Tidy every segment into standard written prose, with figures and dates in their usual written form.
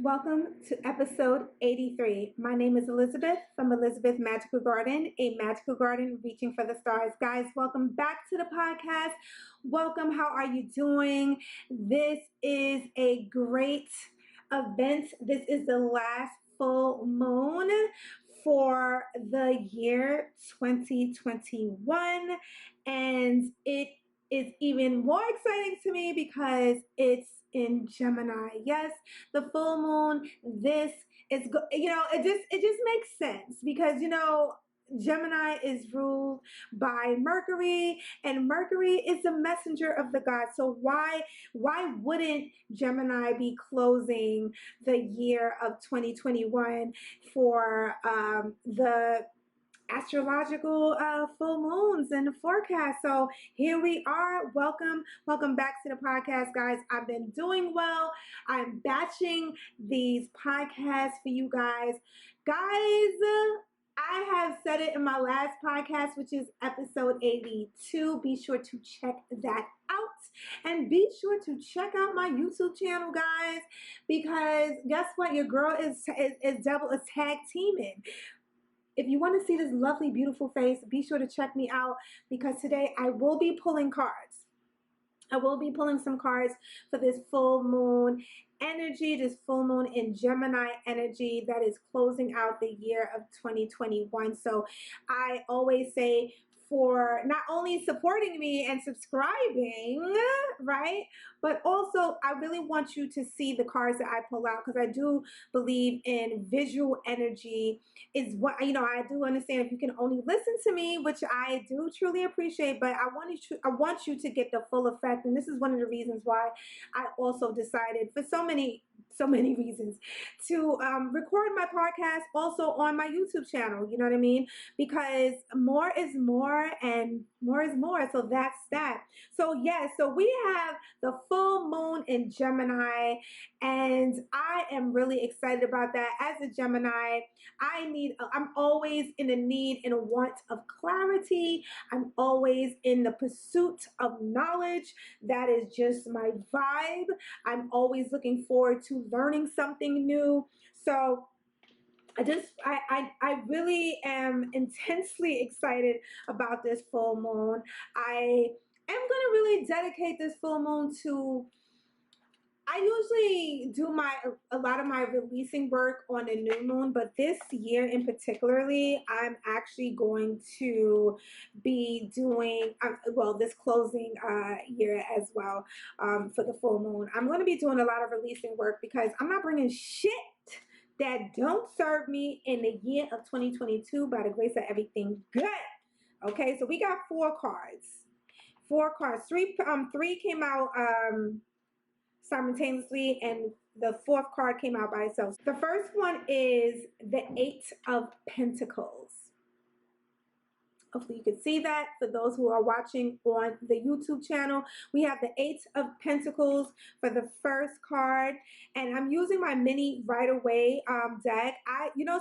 Welcome to episode 83. My name is Elizabeth from Elizabeth Magical Garden, a magical garden reaching for the stars. Guys, welcome back to the podcast. Welcome. How are you doing? This is a great event. This is the last full moon for the year 2021, and it is even more exciting to me because it's in Gemini. Yes, the full moon. This is it just makes sense because Gemini is ruled by Mercury, and Mercury is the messenger of the gods. So why wouldn't Gemini be closing the year of 2021 for the astrological full moons and the forecast? So here we are. Welcome back to the podcast, guys. I've been doing well. I'm batching these podcasts for you guys. I have said it in my last podcast, which is episode 82. Be sure to check that out, and be sure to check out my YouTube channel, guys, because guess what? Your girl is double a tag teaming. If you want to see this lovely, beautiful face, be sure to check me out because today I will be pulling cards. I will be pulling some cards for this full moon energy, this full moon in Gemini energy that is closing out the year of 2021. So I always say, for not only supporting me and subscribing, right? But also, I really want you to see the cards that I pull out because I do believe in visual energy is what, I do understand if you can only listen to me, which I do truly appreciate, but I want you to get the full effect. And this is one of the reasons why I also decided, for so many reasons, to record my podcast also on my YouTube channel. You know what I mean? Because more is more and more is more. So that's that. So yes, so we have the full moon in Gemini, and I am really excited about that. As a Gemini, I'm always in a need and a want of clarity. I'm always in the pursuit of knowledge. That is just my vibe. I'm always looking forward to learning something new. So I really am intensely excited about this full moon. I am going to really dedicate this full moon to, I usually do a lot of my releasing work on a new moon, but this year in particularly, I'm actually going to be doing, this closing year as well, for the full moon. I'm going to be doing a lot of releasing work because I'm not bringing shit that don't serve me in the year of 2022 by the grace of everything good. Okay, so we got four cards. Three came out simultaneously, and the fourth card came out by itself. The first one is the Eight of Pentacles. Hopefully you can see that. For those who are watching on the YouTube channel, we have the Eight of Pentacles for the first card, and I'm using my mini Right Away deck.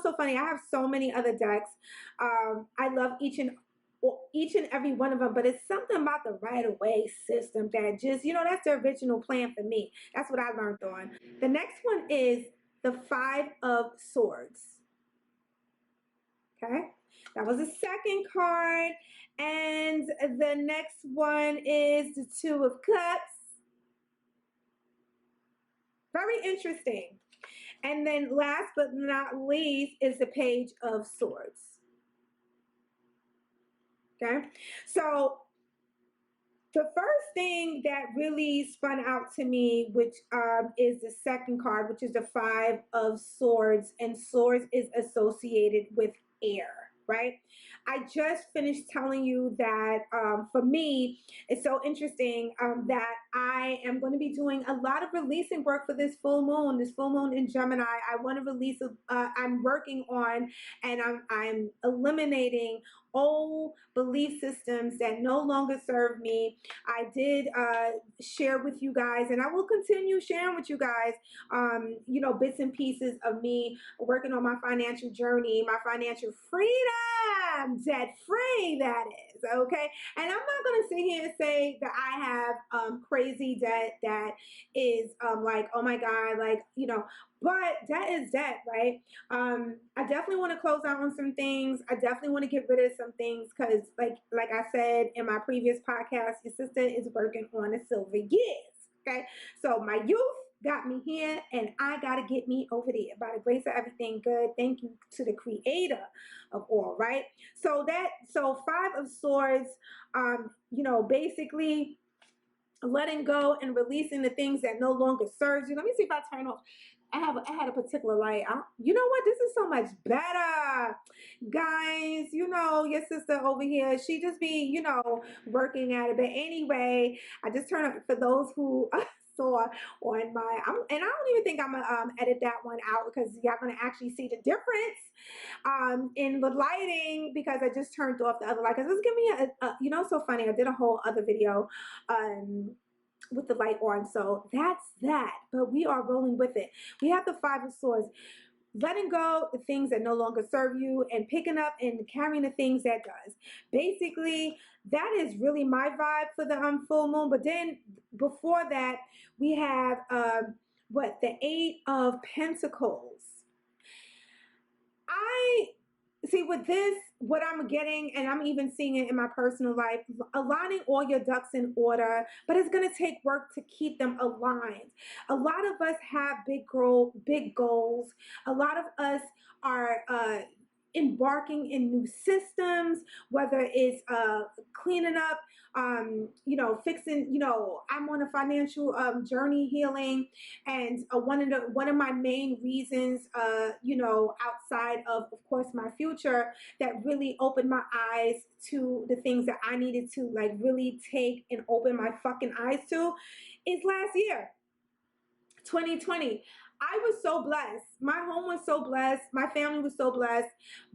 So funny, I have so many other decks. I love each and every one of them, but it's something about the Right Away system that just, that's the original plan for me. That's what I learned on. The next one is the Five of Swords. Okay, that was the second card. And the next one is the Two of Cups. Very interesting. And then last but not least is the Page of Swords. Okay, so the first thing that really spun out to me, which is the second card, which is the Five of Swords, and swords is associated with air, right? I just finished telling you that for me, it's so interesting that I am going to be doing a lot of releasing work for this full moon in Gemini. I want to release, I'm working on, and I'm eliminating old belief systems that no longer serve me. I did share with you guys, and I will continue sharing with you guys, bits and pieces of me working on my financial journey, my financial freedom, debt free, that is, okay? And I'm not going to sit here and say that I have crazy debt that is like, oh my God, like, But that is that, right? I definitely want to close out on some things. I definitely want to get rid of some things because, like I said in my previous podcast, your sister is working on the silver years. Okay, so my youth got me here, and I gotta get me over there. By the grace of everything good, thank you to the Creator of all. Right. So 5 of Swords. Basically letting go and releasing the things that no longer serves you. Let me see if I turn off. I had a particular light. You know what? This is so much better, guys. Your sister over here, she just be working at it. But anyway, I just turned up for those who saw on my. And I don't even think I'm gonna edit that one out because y'all gonna actually see the difference in the lighting because I just turned off the other light. Because this give me so funny. I did a whole other video with the light on. So that's that. But we are rolling with it. We have the 5 of Swords. Letting go the things that no longer serve you and picking up and carrying the things that does. Basically, that is really my vibe for the full moon. But then before that, we have the 8 of Pentacles. I see with this, what I'm getting, and I'm even seeing it in my personal life, aligning all your ducks in order, but it's going to take work to keep them aligned. A lot of us have big goals. A lot of us are embarking in new systems, whether it's cleaning up, fixing, I'm on a financial journey healing. And one of my main reasons, outside of course, my future, that really opened my eyes to the things that I needed to like really take and open my fucking eyes to is last year, 2020. I was so blessed. My home was so blessed. My family was so blessed.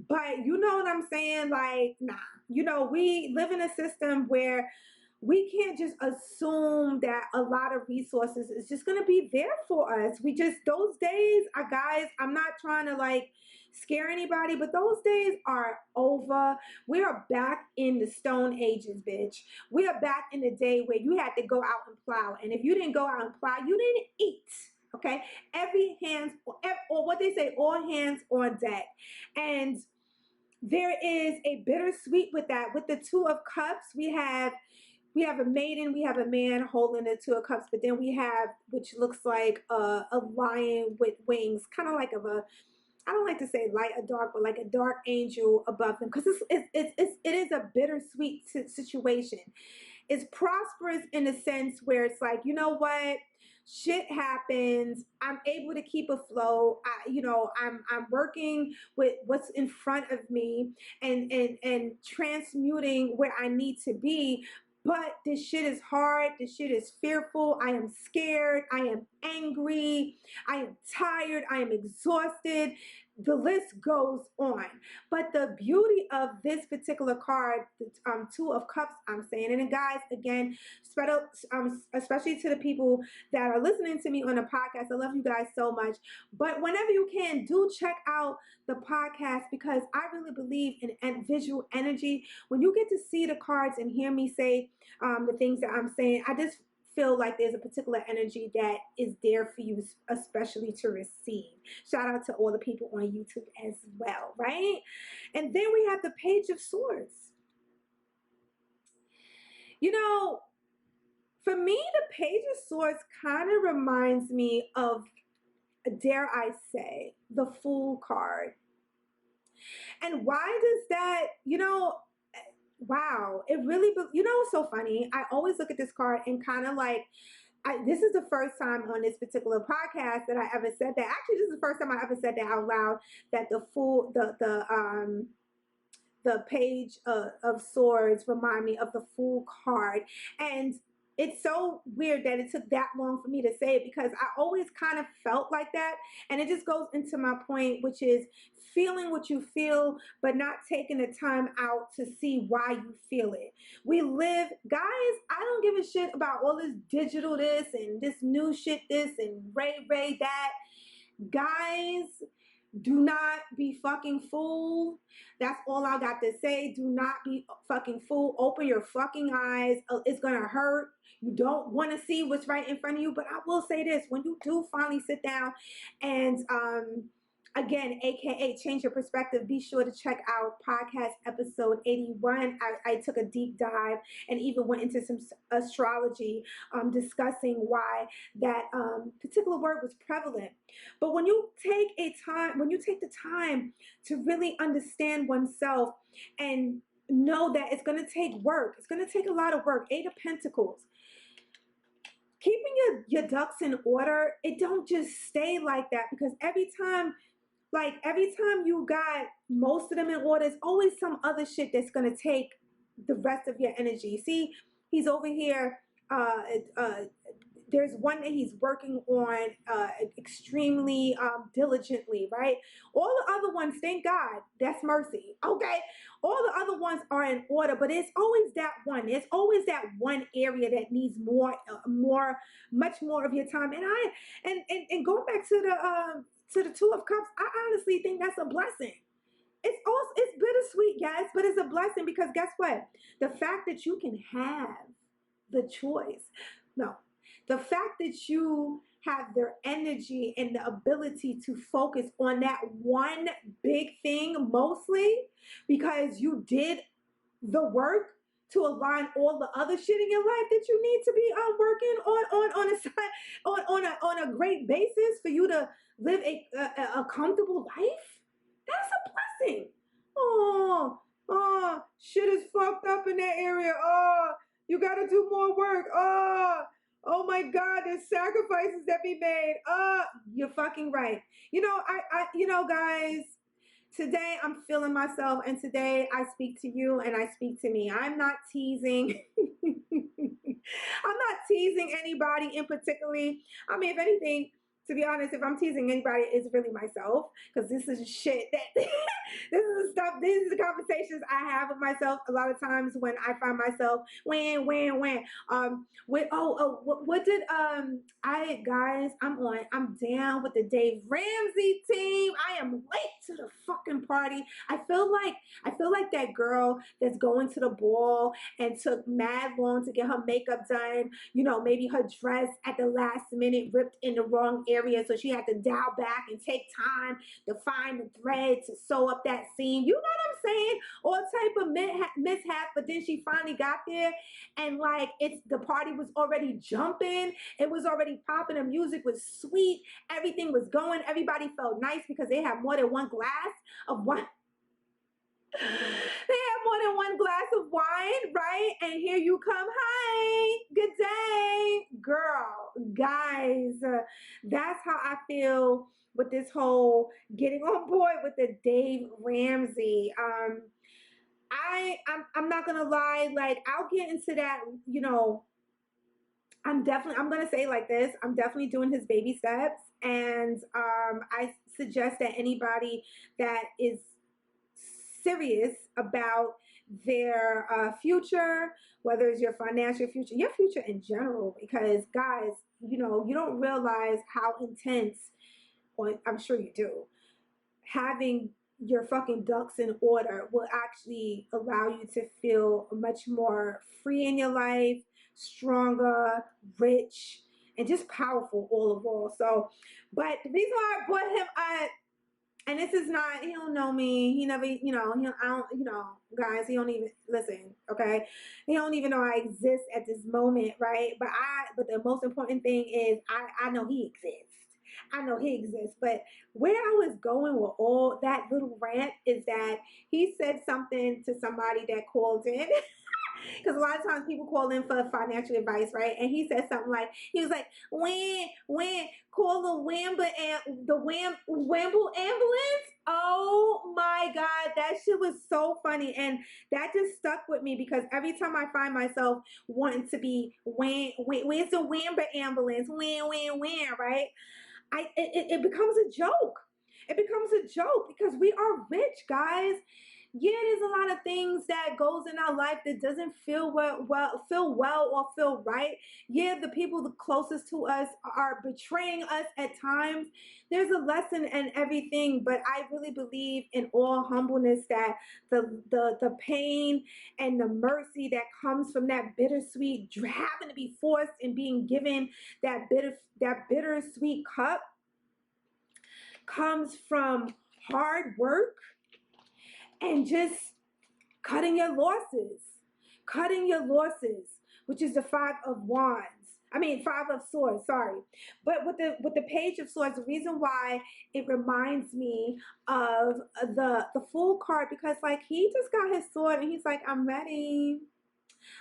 But you know what I'm saying? Like, nah. We live in a system where we can't just assume that a lot of resources is just going to be there for us. Those days, guys, I'm not trying to like scare anybody, but those days are over. We are back in the Stone Ages, bitch. We are back in the day where you had to go out and plow. And if you didn't go out and plow, you didn't eat. Okay, or what they say, all hands on deck. And there is a bittersweet with that. With the 2 of Cups, we have a maiden, we have a man holding the 2 of Cups, but then we have, which looks like a lion with wings, kind of like I don't like to say light or dark, but like a dark angel above them, because it is a bittersweet situation. It's prosperous in a sense where it's like, you know what? Shit happens. I'm able to keep afloat. I'm working with what's in front of me and transmuting where I need to be. But this shit is hard. This shit is fearful. I am scared. I am angry. I am tired. I am exhausted. The list goes on. But the beauty of this particular card, the 2 of Cups, I'm saying, and guys, again, especially to the people that are listening to me on the podcast, I love you guys so much. But whenever you can, do check out the podcast because I really believe in visual energy. When you get to see the cards and hear me say the things that I'm saying, I just feel like there's a particular energy that is there for you, especially to receive. Shout out to all the people on YouTube as well, right? And then we have the Page of Swords. For me, the Page of Swords kind of reminds me of, dare I say, the Fool card. And why does that, wow, it really, it's so funny. I always look at this card and kind of like, this is the first time on this particular podcast that I ever said that. Actually, this is the first time I ever said that out loud, that the Page of Swords remind me of the Fool card. And it's so weird that it took that long for me to say it because I always kind of felt like that. And it just goes into my point, which is feeling what you feel, but not taking the time out to see why you feel it. Guys, I don't give a shit about all this digital this and this new shit this and ray that. Guys, Do not be fucking fooled. That's all I got to say. Do not be fucking fooled. Open your fucking eyes. It's gonna hurt. You don't want to see what's right in front of you. But I will say this: when you do finally sit down and again, aka change your perspective, be sure to check out podcast episode 81. I took a deep dive and even went into some astrology, discussing why that particular word was prevalent. But when you take the time to really understand oneself and know that it's going to take work, it's going to take a lot of work. Eight of Pentacles. Keeping your ducks in order, it don't just stay like that, because every time you got most of them in order, there's always some other shit that's going to take the rest of your energy. See, he's over here. There's one that he's working on extremely diligently, right? All the other ones, thank God, that's mercy, okay? All the other ones are in order, but it's always that one. It's always that one area that needs much more of your time. And going back to the Two of Cups, I honestly think that's a blessing. It's bittersweet, guys, but it's a blessing, because guess what? The fact that you can have the choice. No, the fact that you have their energy and the ability to focus on that one big thing, mostly because you did the work to align all the other shit in your life that you need to be working on a side on a great basis for you to live a comfortable life. That's a blessing. Oh, shit is fucked up in that area. Oh, you got to do more work. Oh my God, there's sacrifices that be made. You're fucking right. Guys, today I'm feeling myself, and today I speak to you and I speak to me. I'm not teasing. I'm not teasing anybody in particularly. I mean, if anything, to be honest, if I'm teasing anybody, it's really myself, because this is shit that this is stuff. These are the conversations I have with myself a lot of times when I find myself when what did I guys, I'm down with the Dave Ramsey team. I am late to the fucking party. I feel like that girl that's going to the ball and took mad long to get her makeup done. Maybe her dress at the last minute ripped in the wrong area, so she had to dial back and take time to find the thread to sew up that seam. You know what I'm saying? All type of mishap, but then she finally got there, and the party was already jumping. It was already popping. The music was sweet. Everything was going. Everybody felt nice because they had more than one glass of wine. They have more than one glass of wine, right? And here you come. Hi, good day, girl, guys. That's how I feel with this whole getting on board with the Dave Ramsey. I'm not gonna lie. I'll get into that. I'm gonna say it like this. I'm definitely doing his baby steps, and I suggest that anybody that is serious about their future, whether it's your financial future, your future in general, because guys, you don't realize how intense, or I'm sure you do, having your fucking ducks in order will actually allow you to feel much more free in your life, stronger, rich, and just powerful all of all. So, but the reason why I brought him up, and this is not, he don't know me. He never, guys, he don't even, listen, okay? He don't even know I exist at this moment, right? But the most important thing is I know he exists. I know he exists. But where I was going with all that little rant is that he said something to somebody that called in. Because a lot of times people call in for financial advice, right? And he said something like, he was like, when, call the Wamble ambulance. Oh my God, that shit was so funny. And that just stuck with me, because every time I find myself wanting to be, where's the Wamble ambulance? When, right? It becomes a joke. It becomes a joke, because we are rich, guys. yeah, there's a lot of things that goes in our life that doesn't feel well or feel right. Yeah, the people the closest to us are betraying us at times. There's a lesson in everything, but I really believe in all humbleness that the pain and the mercy that comes from that bittersweet having to be forced and being given that bittersweet cup comes from hard work and just cutting your losses, which is the five of wands. I mean, five of swords. Sorry, but with the page of swords, the reason why it reminds me of the fool card because like he just got his sword and he's like, I'm ready.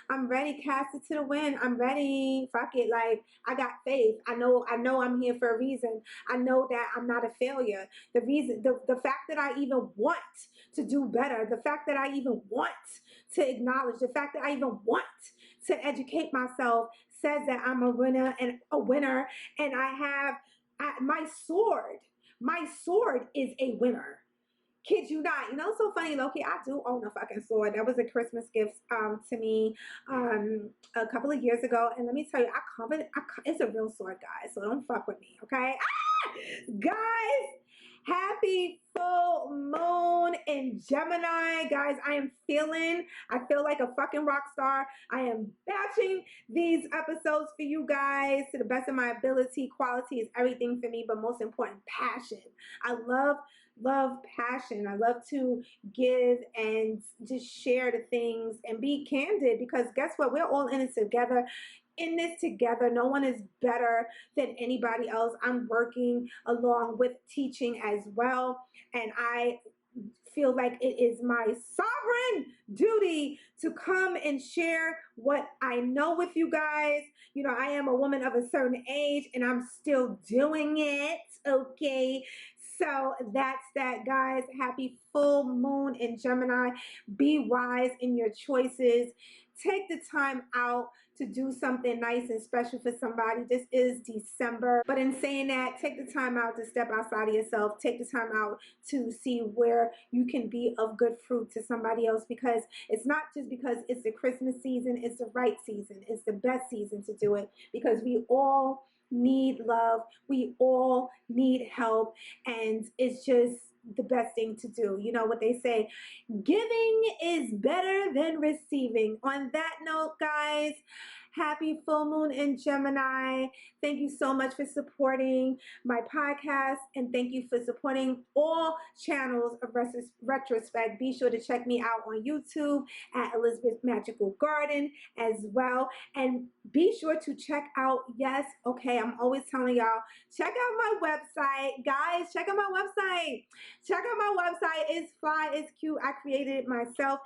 I'm ready, cast it to the wind. I'm ready. Fuck it. Like I got faith. I know I'm here for a reason. I know that I'm not a failure. The fact that I even want to do better, the fact that I even want to acknowledge, the fact that I even want to educate myself says that I'm a winner, and my sword. My sword is a winner. Kid you not. You know, so funny, Loki. I do own a fucking sword. That was a Christmas gift to me a couple of years ago. And let me tell you, it's a real sword, guys. So don't fuck with me, okay? Ah! Guys, happy full moon in Gemini. Guys, I feel like a fucking rock star. I am batching these episodes for you guys to the best of my ability. Quality is everything for me, but most important, passion. I love passion. I love to give and just share the things and be candid because guess what? We're all in it together. In this together, no one is better than anybody else. I'm working along with teaching as well, and I feel like it is my sovereign duty to come and share what I know with you guys. You know, I am a woman of a certain age and I'm still doing it. Okay. So that's that, guys. Happy full moon in Gemini. Be wise in your choices. Take the time out to do something nice and special for somebody. This is December. But in saying that, take the time out to step outside of yourself. Take the time out to see where you can be of good fruit to somebody else because it's not just because it's the Christmas season, it's the right season. It's the best season to do it because we all need love. We all need help. And it's just the best thing to do. You know what they say, giving is better than receiving. On that note, guys, happy full moon in Gemini. Thank you so much for supporting my podcast and thank you for supporting all channels of retrospect. Be sure to check me out on YouTube at Elizabeth Magical Garden as well. And be sure to check out, yes, okay, I'm always telling y'all, check out my website. Guys, check out my website. Check out my website. It's fly, it's cute. I created it myself.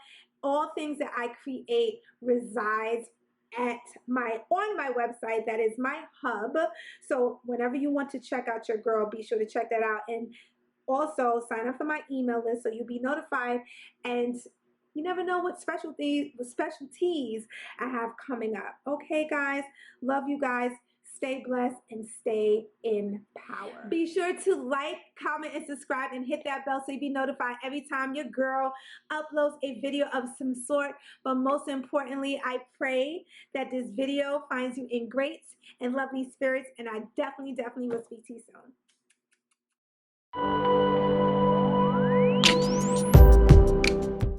All things that I create resides on my website. That is my hub. So whenever you want to check out your girl, be sure to check that out. And also sign up for my email list so you'll be notified. And you never know what specialties I have coming up. Okay, guys. Love you guys. Stay blessed and stay in power. Be sure to like, comment, and subscribe and hit that bell so you be notified every time your girl uploads a video of some sort. But most importantly, I pray that this video finds you in great and lovely spirits. And I definitely will speak to you soon.